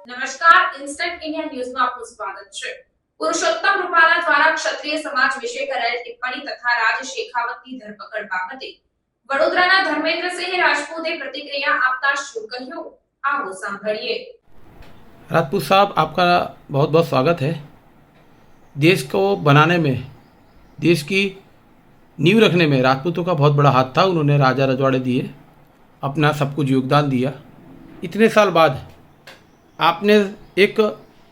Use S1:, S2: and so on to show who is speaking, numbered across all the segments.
S1: નમસ્કાર, instant India ન્યૂઝમાં આપનું સ્વાગત છે। પુરુષોત્તમ રૂપાલા દ્વારા ક્ષત્રિય સમાજ વિશે કરાયેલ ટિપ્પણી તથા રાજ શેખાવતની ધરપકડ બાબતે વડોદરાના ધર્મેન્દ્રસિંહ રાજપૂતે प्रतिक्रिया આપતા શું કહ્યું, आओ સાંભળીએ।
S2: राजपूत साहब, आपका बहुत बहुत स्वागत है। देश को बनाने में, देश की नींव रखने में राजपूतों का बहुत बड़ा हाथ था। उन्होंने राजा रजवाड़े दिए, अपना सब कुछ योगदान दिया। इतने साल बाद आपने एक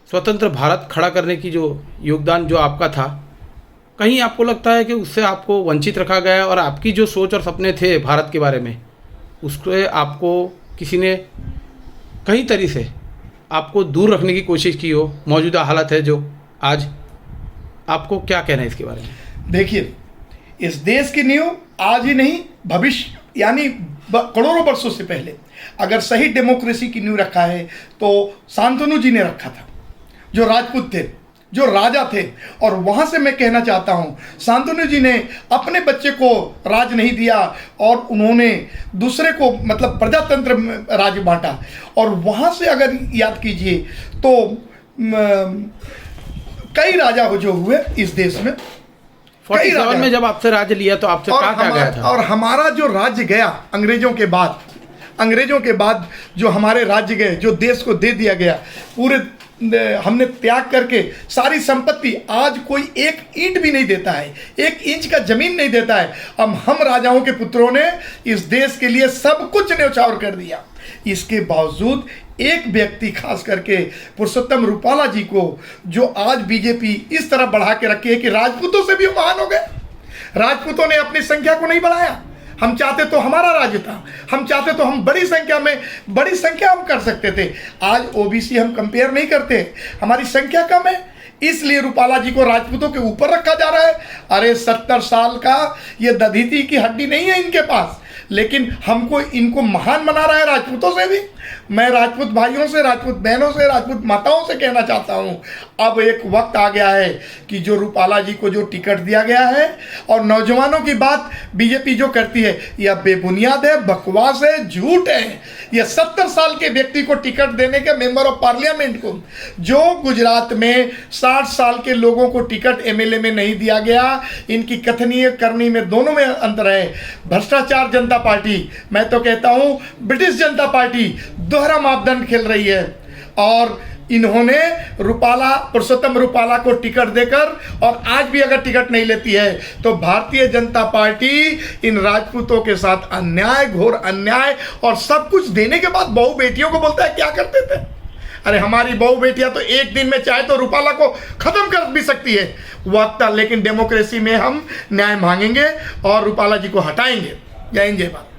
S2: स्वतंत्र भारत खड़ा करने की जो योगदान जो आपका था, कहीं आपको लगता है कि उससे आपको वंचित रखा गया और आपकी जो सोच और सपने थे भारत के बारे में, उसके आपको किसी ने कहीं तरीके से आपको दूर रखने की कोशिश की हो? मौजूदा हालत है जो आज, आपको क्या कहना है इसके बारे में?
S3: देखिए, इस देश की नींव आज ही नहीं, भविष्य यानी करोड़ों वर्षों से पहले अगर सही डेमोक्रेसी की नींव रखा है तो शांतनु जी ने रखा था, जो राजपूत थे, जो राजा थे। और वहाँ से मैं कहना चाहता हूँ, शांतनु जी ने अपने बच्चे को राज नहीं दिया और उन्होंने दूसरे को मतलब प्रजातंत्र राज बांटा। और वहाँ से अगर याद कीजिए तो कई राजा जो हुए इस देश में,
S2: 47 में जब आपसे राज्य लिया तो आपसे कहा क्या गया था?
S3: और हमारा जो राज्य गया अंग्रेजों के बाद जो हमारे राज्य गए, जो देश को दे दिया गया, पूरे हमने त्याग करके सारी संपत्ति, आज कोई एक ईंट भी नहीं देता है, 1 इंच का जमीन नहीं देता है। अब हम राजाओं के पुत्रों ने इस देश के लिए सब कुछ न्यौछावर कर दिया। इसके बावजूद एक व्यक्ति खास करके पुरुषोत्तम रूपाला जी को, जो आज बीजेपी इस तरह बढ़ा के रखी है कि राजपूतों से भी महान हो गए। राजपूतों ने अपनी संख्या को नहीं बढ़ाया। हम चाहते तो हमारा राज्य था, हम चाहते तो हम बड़ी संख्या हम कर सकते थे। आज ओबीसी हम कंपेयर नहीं करते, हमारी संख्या कम है, इसलिए रूपाला जी को राजपूतों के ऊपर रखा जा रहा है। अरे 70 साल का ये दधीती की हड्डी नहीं है इनके पास, लेकिन हमको इनको महान बना रहा है राजपूतों से भी। मैं राजपूत भाइयों से, राजपूत बहनों से, राजपूत माताओं से कहना चाहता हूँ, अब एक वक्त आ गया है कि जो रूपाला जी को जो टिकट दिया गया है, और नौजवानों की बात बीजेपी जो करती है, यह बेबुनियाद है, बकवास है, झूठ है। यह 70 साल के व्यक्ति को टिकट देने के, मेंबर ऑफ पार्लियामेंट को, जो गुजरात में 60 साल के लोगों को टिकट एमएलए में नहीं दिया गया, इनकी कथनीय करनी में दोनों में अंतर है। भ्रष्टाचार जनता पार्टी, मैं तो कहता हूँ ब्रिटिश जनता पार्टी दोहरा मापदंड खेल रही है। और इन्होंने पुरुषोत्तम रूपाला को टिकट देकर, और आज भी अगर टिकट नहीं लेती है तो भारतीय जनता पार्टी इन राजपूतों के साथ अन्याय, घोर अन्याय, और सब कुछ देने के बाद बहू बेटियों को बोलता है क्या करते थे। अरे हमारी बहू बेटियां तो एक दिन में चाहे तो रूपाला को खत्म कर भी सकती है वक्त, लेकिन डेमोक्रेसी में हम न्याय मांगेंगे और रूपाला जी को हटाएंगे। जय हिंद, जय भारत।